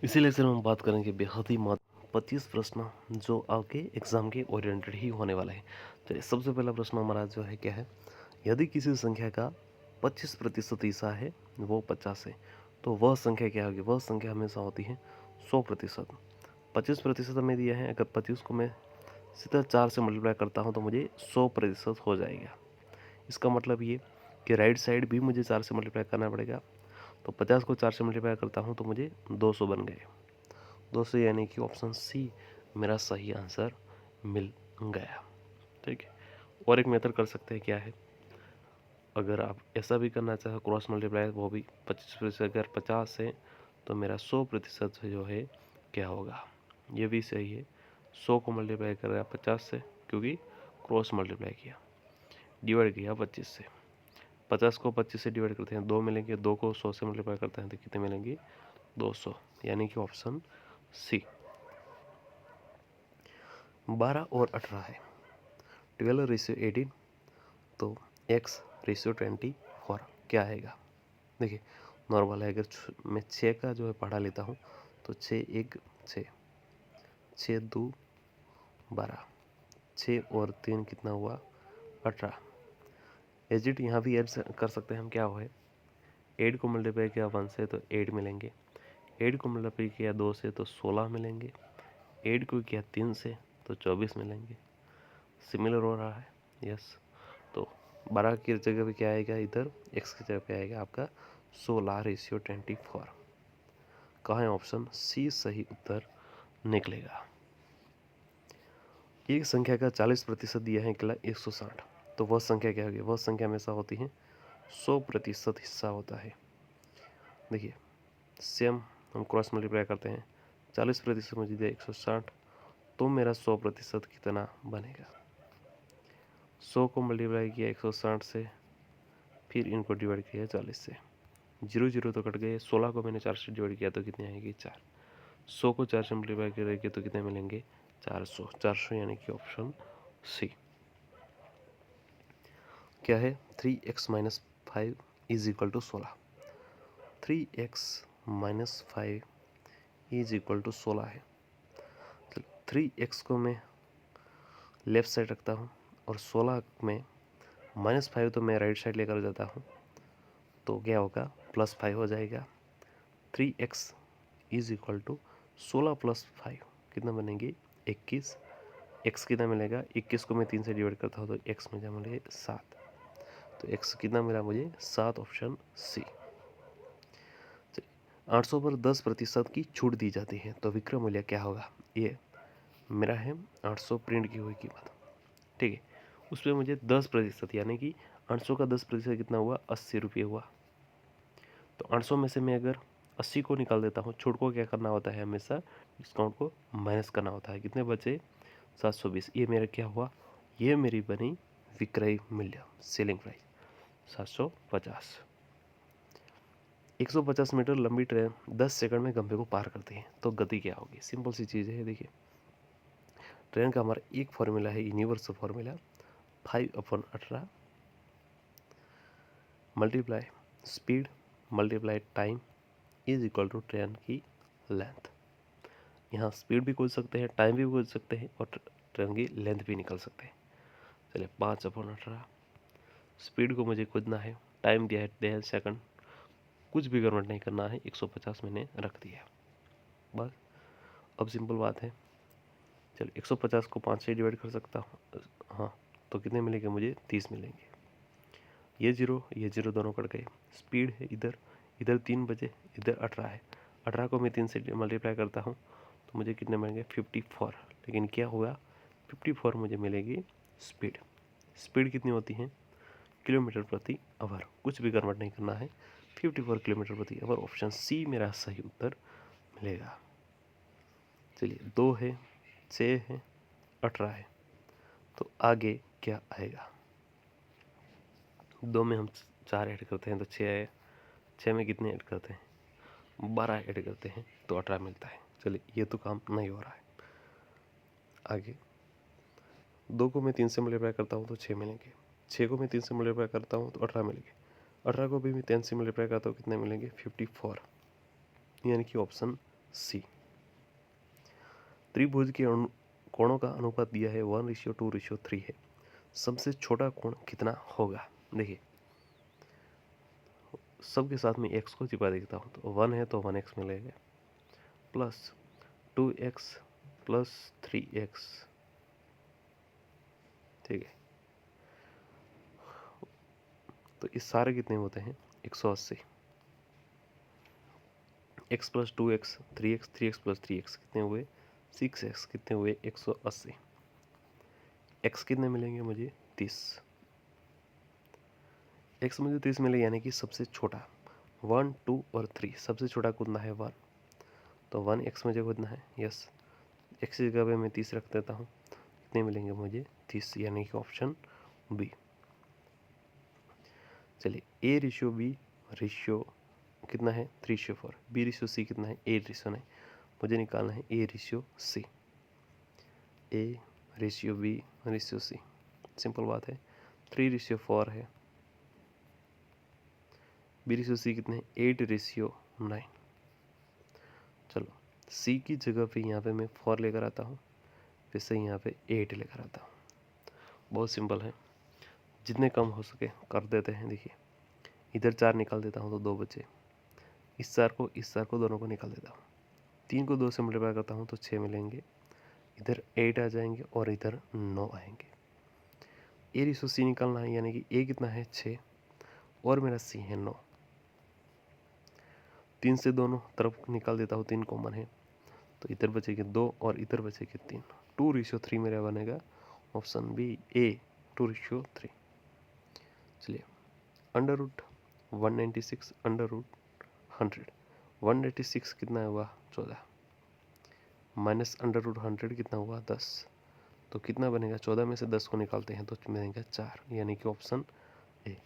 इसी लेक्चर में हम बात करेंगे बेहद ही महत्व 25 प्रश्न जो आपके एग्जाम के ओरिएंटेड ही होने वाला है। चलिए सबसे पहला प्रश्न हमारा जो है क्या है, यदि किसी संख्या का 25% हिस्सा है वो 50 है तो वह संख्या क्या होगी। वह संख्या हमेशा होती है 100%। 25% हमें दिया है, अगर 25 को मैं सीधा 4 से मल्टीप्लाई करता हूँ तो मुझे 100% हो जाएगा। इसका मतलब ये कि राइट साइड भी मुझे 4 से मल्टीप्लाई करना पड़ेगा। तो 50 को 4 से मल्टीप्लाई करता हूँ तो मुझे 200 बन गए। 200 यानी कि ऑप्शन सी मेरा सही आंसर मिल गया। ठीक है, और एक मेथड कर सकते हैं, क्या है, अगर आप ऐसा भी करना चाहे क्रॉस मल्टीप्लाई, वो भी 25%। अगर 50 है तो मेरा 100% जो है क्या होगा, ये भी सही है। 100 को मल्टीप्लाई कर रहा 50 से, क्योंकि क्रॉस मल्टीप्लाई किया, डिवाइड किया 25 से। 50 को 25 से डिवाइड करते हैं 2 मिलेंगे, 2 को 100 से मल्टीप्लाई करते हैं तो कितने मिलेंगे, 200, यानी कि ऑप्शन सी। 12 और 18 है, 12:18, तो x/24 क्या आएगा। देखिए नॉर्मल है, अगर मैं 6 का जो है पढ़ा लेता हूँ तो 6 1 6, 6 2 12, 6 और 3 कितना हुआ, 18। एजिट यहाँ भी ऐड कर सकते हैं हम, क्या हुआ है, 8 को मल्टीप्लाई किया 1 से तो 8 मिलेंगे, 8 को मल्टीप्लाई किया 2 से तो 16 मिलेंगे, 8 को किया 3 से तो 24 मिलेंगे। सिमिलर हो रहा है, यस। तो 12 की जगह पे क्या आएगा, इधर x की जगह पे आएगा आपका 16/24। कहाँ है, ऑप्शन सी सही उत्तर निकलेगा। एक संख्या का 40% दिया है अकेला 160, तो वह संख्या क्या होगी। वह संख्या हमेशा होती है 100% हिस्सा होता है। देखिए सेम हम क्रॉस मल्टीप्लाई करते हैं, 40% मुझे दिया 160, तो मेरा 100% कितना बनेगा। 100 को मल्टीप्लाई किया 160 से, फिर इनको डिवाइड किया 40 से, 0 0 तो कट गए। 16 को मैंने 4 से डिवाइड किया तो कितने आएंगे, 4। 100 को 4 से मल्टीप्लाई करेंगे तो कितने मिलेंगे, 400। 400 यानी कि ऑप्शन सी। क्या है, 3x-5 is equal to 16। 3x-5 is equal to 16 है। तो 3x को मैं लेफ्ट साइड रखता हूँ और 16 में -5 तो मैं राइट साइड लेकर जाता हूँ, तो क्या होगा, +5 हो जाएगा। 3x इज इक्वल टू 16 + 5 कितना बनेंगे, 21। x कितना मिलेगा, 21 को मैं 3 से डिवाइड करता हूँ तो x में मिले 7, तो x कितना मिला मुझे, 7, ऑप्शन सी। 800 पर 10% की छूट दी जाती है तो विक्रय मूल्य क्या होगा। ये मेरा है 800 प्रिंट की हुई कीमत, ठीक है, उस पर मुझे 10% यानी कि 800 का 10% कितना हुआ, 80 रुपये हुआ। तो 800 में से मैं अगर 80 को निकाल देता हूँ, छूट को क्या करना होता है, हमेशा डिस्काउंट को माइनस करना होता है। कितने बचे, 720। ये मेरा क्या हुआ, ये मेरी बनी विक्रय मूल्य, सेलिंग प्राइस 750। 150 मीटर लंबी ट्रेन 10 सेकंड में गंभे को पार करती है तो गति क्या होगी। सिंपल सी चीज़ है, देखिए ट्रेन का हमारा एक फॉर्मूला है, universal formula, 5/18 multiply speed multiply time is equal to train की लेंथ। यहाँ स्पीड भी खोज सकते हैं, टाइम भी खोज सकते हैं, और ट्रेन की लेंथ भी निकल सकते हैं। चलिए 5/18, स्पीड को मुझे खोजना है, टाइम दिया है 10 सेकंड, कुछ भी गड़बड़ नहीं करना है, 150 मैंने रख दिया बस। अब सिंपल बात है, चलिए 150 को 5 से डिवाइड कर सकता हूँ, हाँ, तो कितने मिलेंगे मुझे, 30 मिलेंगे। ये जीरो दोनों कट गए। स्पीड है इधर, इधर 3 बजे, इधर 18 है, 18 को मैं 3 से मल्टीप्लाई करता हूँ तो मुझे कितने मिलेंगे, 54। लेकिन क्या हुआ, 54 मुझे मिलेगी स्पीड। स्पीड कितनी होती है, किलोमीटर प्रति आवर, कुछ भी कन्वर्ट नहीं करना है, 54 किलोमीटर प्रति आवर, ऑप्शन सी मेरा सही उत्तर मिलेगा। चलिए 2 है, 6 है, 18 है, तो आगे क्या आएगा। 2 में हम 4 ऐड करते हैं तो 6 है, 6 में कितने ऐड करते हैं, 12 ऐड करते हैं तो 18 मिलता है। चलिए ये तो काम नहीं हो रहा है। आगे 2 को मैं 3 से मल्टीप्लाई करता हूँ तो 6 मिलेंगे, 6 को मैं 3 से मल्टीप्लाई करता हूँ तो 18 मिलेंगे, 18 को भी मैं 10 से मल्टीप्लाई करता हूँ कितने मिलेंगे, 54, यानी कि ऑप्शन सी। त्रिभुज के कोणों का अनुपात दिया है 1:2:3 है। सबसे छोटा कोण कितना होगा? देखिए सबके साथ में x को छिपा देता हूँ, तो 1 है तो 1x मिलेगा प्लस 2x प्लस 3x, ठीक है। तो इस सारे कितने होते हैं? 180। x plus 2x 3x 3x plus 3x कितने हुए? 6x कितने हुए? 180। x कितने मिलेंगे मुझे? 30। x मुझे 30 मिले, यानी कि सबसे छोटा 1 2 और 3, सबसे छोटा कितना है? 1, तो 1x मुझे खोजना है। यस, x की जगह पे मैं 30 रख देता हूँ। कितने मिलेंगे मुझे? 30, यानी कि ऑप्शन बी। चलिए A/B रेशियो कितना है? 3:4। B/C कितना है? 8:9। मुझे निकालना है A/C। A/B/C, सिंपल बात है। 3:4 है। B/C कितने? 8:9। चलो C की जगह पे यहाँ पे मैं 4 लेकर आता हूँ, फिर से यहाँ पे 8 लेकर आता हूँ। बहुत सिंपल है, जितने कम हो सके कर देते हैं। देखिए इधर 4 निकाल देता हूँ तो 2 बचे। इस 4 को दोनों को निकाल देता हूँ। 3 को 2 से मल्टीप्लाई करता हूँ तो 6 मिलेंगे। इधर 8 आ जाएंगे और इधर 9 आएंगे। A/C निकालना है, यानी कि A कितना है? 6 और मेरा C है 9। 3 से दोनों तरफ निकाल देता हूँ, 3 कॉमन है, तो इधर बचेगी 2 और इधर बचेगी 3। 2:3 मेरा बनेगा ऑप्शन बी, A 2:3। चलिए √196 √100, 186 कितना हुआ? 14 माइनस √100 कितना हुआ? 10। तो कितना बनेगा? 14 में से 10 को निकालते हैं तो बनेगा 4, यानी कि ऑप्शन ए।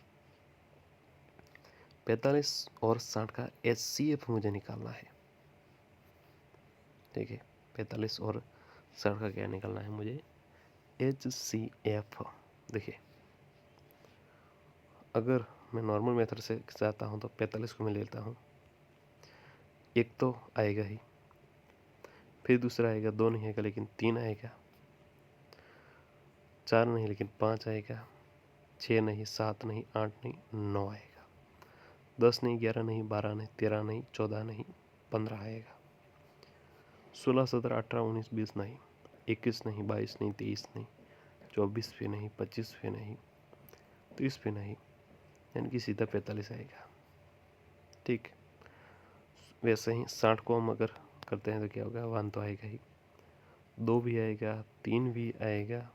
45 और 60 का HCF मुझे निकालना है। ठीक है, 45 और 60 का क्या निकालना है मुझे? HCF। देखिए अगर मैं नॉर्मल मेथड से चाहता हूँ तो 45 को मैं लेता हूँ, एक तो आएगा ही, फिर दूसरा आएगा, 2 नहीं आएगा लेकिन 3 आएगा, 4 नहीं लेकिन 5 आएगा, 6 नहीं, 7 नहीं, 8 नहीं, 9 आएगा, 10 नहीं, 11 नहीं, 12 नहीं, 13 नहीं, 14 नहीं, 15 आएगा, 16 17 18 19 20 नहीं, 21 नहीं, 22 नहीं, 23 नहीं, 24 भी नहीं, 25 भी नहीं, 30 भी नहीं, यानी कि सीधा 45 आएगा। ठीक, वैसे ही 60 को हम अगर करते हैं तो क्या होगा? 1 तो आएगा ही, 2 भी आएगा, 3 भी आएगा,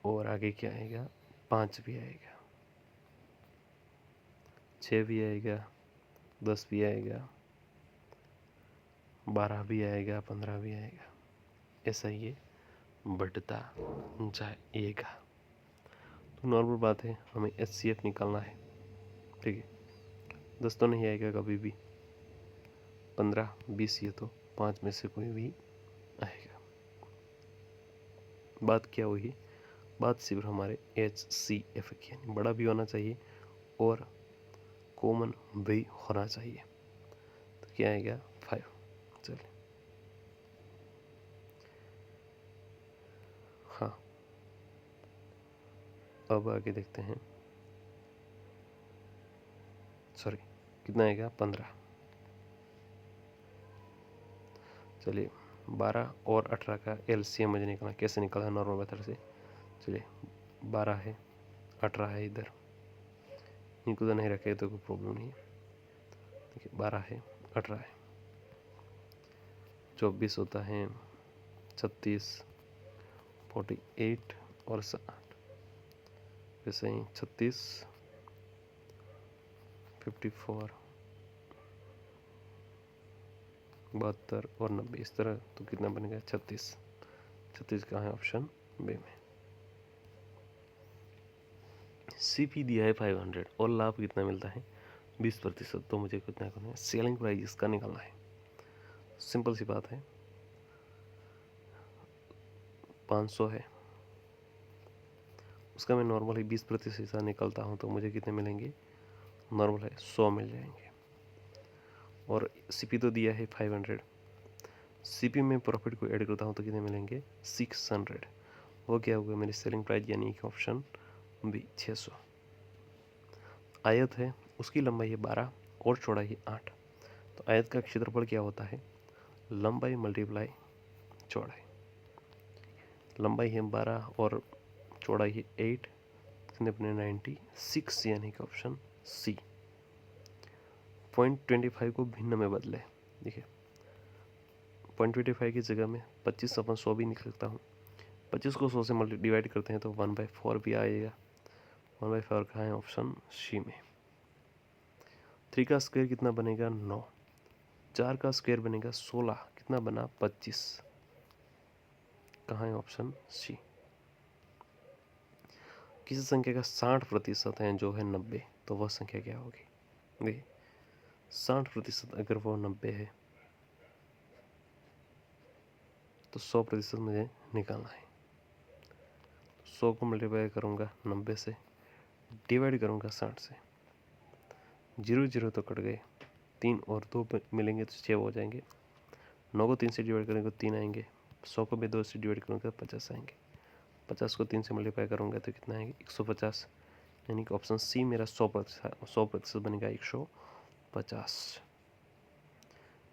और आगे क्या आएगा? 5 भी आएगा, 6 भी आएगा, 10 भी आएगा, 12 भी आएगा, 15 भी आएगा। ऐसा ये बढ़ता जाएगा। तो नॉर्मल बात है, हमें HCF निकालना है। ठीक है, 10 तो नहीं आएगा कभी भी, 15 20 ये तो 5 में से कोई भी आएगा। बात क्या हुई? बात सिर्फ हमारे HCF की, यानी बड़ा भी होना चाहिए और कॉमन भी होना चाहिए। तो क्या आएगा? 5। चलिए हाँ, अब आगे देखते हैं। सॉरी, कितना आएगा? 15। चलिए 12 और 18 का LCM मुझे निकालना। कैसे निकाला? नॉर्मल मेथड से। चलिए 12 है, 18 है, इधर इनको तो नहीं रखे तो कोई प्रॉब्लम नहीं है। देखिए 12 है, 18 है, 24 होता है, 36, 48 और 60, वैसे ही 36, 54, 72 और 90, इस तरह। तो कितना बनेगा? 36। 36 कहाँ है? ऑप्शन बी में। CP दिया है 500 और लाभ कितना मिलता है? 20%। तो मुझे कितना करना है? सेलिंग प्राइस इसका निकालना है। सिंपल सी बात है, 500 है, उसका मैं नॉर्मल ही 20% हिस्सा निकालता हूँ तो मुझे कितने मिलेंगे? नॉर्मल है 100 मिल जाएंगे। और सीपी तो दिया है 500। सीपी में प्रॉफिट को ऐड करता हूँ तो कितने मिलेंगे 600। वो क्या होगा मेरी सेलिंग प्राइस, यानी कि ऑप्शन बी 600। आयत है, उसकी लंबाई है 12 और चौड़ाई है 8। तो आयत का क्षेत्रफल क्या होता है, लंबाई मल्टीप्लाई चौड़ाई। लंबाई है 12 और चौड़ाई है 8, कितने अपने 96, यानी कि ऑप्शन सी। 0.25 को भिन्न में बदले, देखिए 0.25 की जगह में 25/100 भी निकल सकता हूँ। 25 को 100 से मल्टी डिवाइड करते हैं तो 1/4 भी आएगा। 1/4 कहाँ है, ऑप्शन सी में। 3 का स्क्वायर कितना बनेगा 9। 4 का स्क्वायर बनेगा 16, कितना बना 25, कहाँ है, ऑप्शन सी। किसी संख्या का 60% है जो है 90, तो वह संख्या क्या होगी। देखिए 60% अगर वो 90 है तो 100% मुझे निकालना है। 100 को मल्टीप्लाई करूँगा 90 से, डिवाइड करूँगा 60 से, 0 0 तो कट गए, 3 और 2 मिलेंगे तो 6 हो जाएंगे। 9 को 3 से डिवाइड करेंगे तो 3 आएंगे। 100 को भी 2 से डिवाइड करूँगा तो 50 आएंगे। 50 को 3 से मल्टीप्लाई करूँगा तो कितना आएंगे 150, यानी कि ऑप्शन सी मेरा 100% बनेगा 150।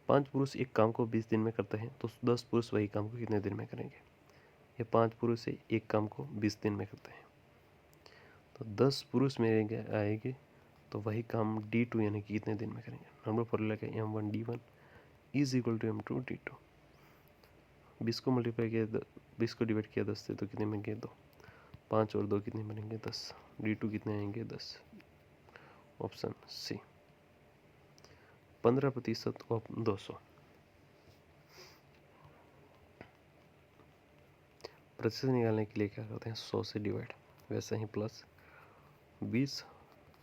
5 पुरुष एक काम को 20 दिन में करते हैं तो 10 पुरुष वही काम को कितने दिन में करेंगे। ये 5 पुरुष एक काम को 20 दिन में करते हैं तो 10 पुरुष मेरे आएंगे तो वही काम D2 यानी कि कितने दिन में करेंगे। नंबर फॉर्मूला का M1D1 is equal to M2D2। 20 को मल्टीप्लाई किया 20 को डिवाइड किया 10 से तो कितने बनेंगे 2। 5 और 2 कितने बनेंगे 10। D2 कितने आएंगे 10, ऑप्शन सी। 15% ऑफ 200। प्रतिशत निकालने के लिए क्या करते हैं 100 से डिवाइड, वैसे ही प्लस 20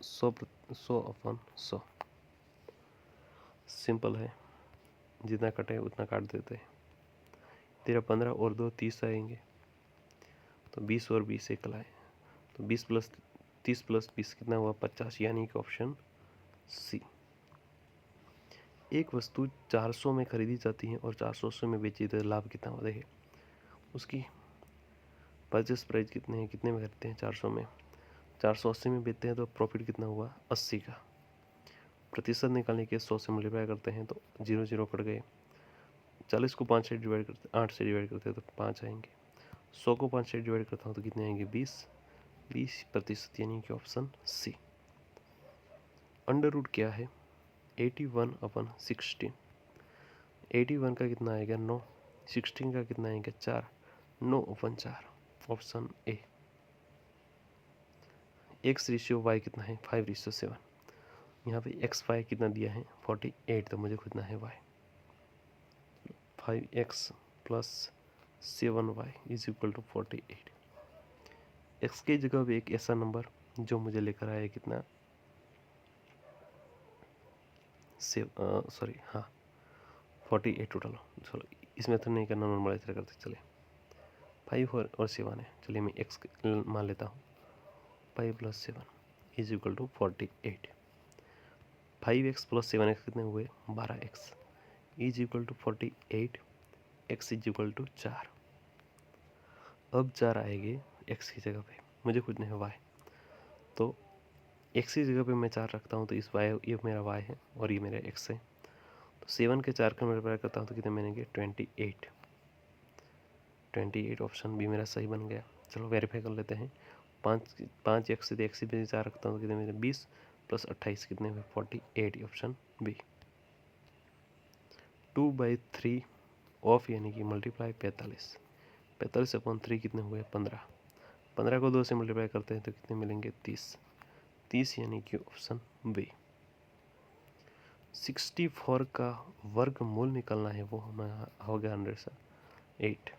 100/100। सिंपल है, जितना कटे उतना काट देते हैं। तेरा 15 और 2 30 आएंगे तो 20 और 20 एक लाए तो 20 + 30 + 20 कितना हुआ 50, यानी कि ऑप्शन सी। एक वस्तु 400 में खरीदी जाती है और 480 में बेची तो लाभ कितना होता है। उसकी परचेस प्राइस कितने में करते हैं 400 में, 480 में बेचते हैं तो प्रॉफिट कितना हुआ 80 का। प्रतिशत निकालने के 100 से मल्टीप्लाई करते हैं तो 0 0 कट गए। 40 को 5 से डिवाइड करते 8 से डिवाइड करते हैं तो 5 आएंगे। 100 को 5 से डिवाइड करता हूँ तो कितने आएंगे 20%, यानी कि ऑप्शन सी। अंडर रूट क्या है 81/16। 81 का कितना आएगा 9, 16 का कितना आएगा 4, 9/4, ऑप्शन ए। X/Y कितना है 5/7। यहाँ पे XY कितना दिया है 48, तो मुझे खोजना है Y। 5X + 7Y is equal to 48। X की जगह पे एक ऐसा नंबर जो मुझे लेकर आया कितना 48 टोटल। चलो इसमें तो नहीं करना, नॉर्मल ऐसा करते चले। 5 और 7 है, चलिए मैं X मान लेता हूँ। 5 + 7 is equal to 48। 5X + 7X कितने हुए 12X is equal to 48। X is equal to 4। अब 4 आएंगे X की जगह पे, मुझे खोजना है Y। तो X की जगह पे मैं 4 रखता हूँ तो इस Y, ये मेरा Y है और ये मेरा X है। तो 7 के 4 का मल्टीप्लाई करता हूँ तो कितने बनेंगे 28। 28 ऑप्शन बी मेरा सही बन गया। चलो वेरीफाई कर लेते हैं। 5 X से X पे 4 रखता हूँ तो कितने मेरे 20 + 28 कितने हुए 48, ऑप्शन बी। 2/3 ऑफ यानी कि मल्टीप्लाई 45। 45/3 कितने हुए 15। 15 को 2 से मल्टीप्लाई करते हैं तो कितने मिलेंगे 30 यानी कि ऑप्शन बी। 64 का वर्गमूल निकालना है, वो हमें हो गया 108।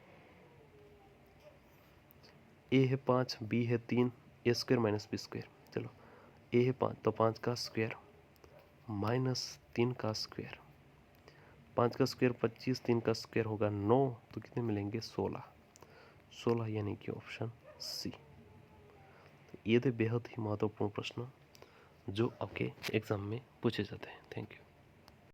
ए है 5, बी है 3, A² - B²। चलो ए है 5 तो 5 का स्क्वायर माइनस 3 का स्क्वायर। 5 का स्क्वायर 25, 3 का स्क्वायर होगा 9, तो कितने मिलेंगे 16 यानी कि ऑप्शन सी। ये थे बेहद ही महत्वपूर्ण प्रश्न जो आपके एग्जाम में पूछे जाते हैं। Thank you.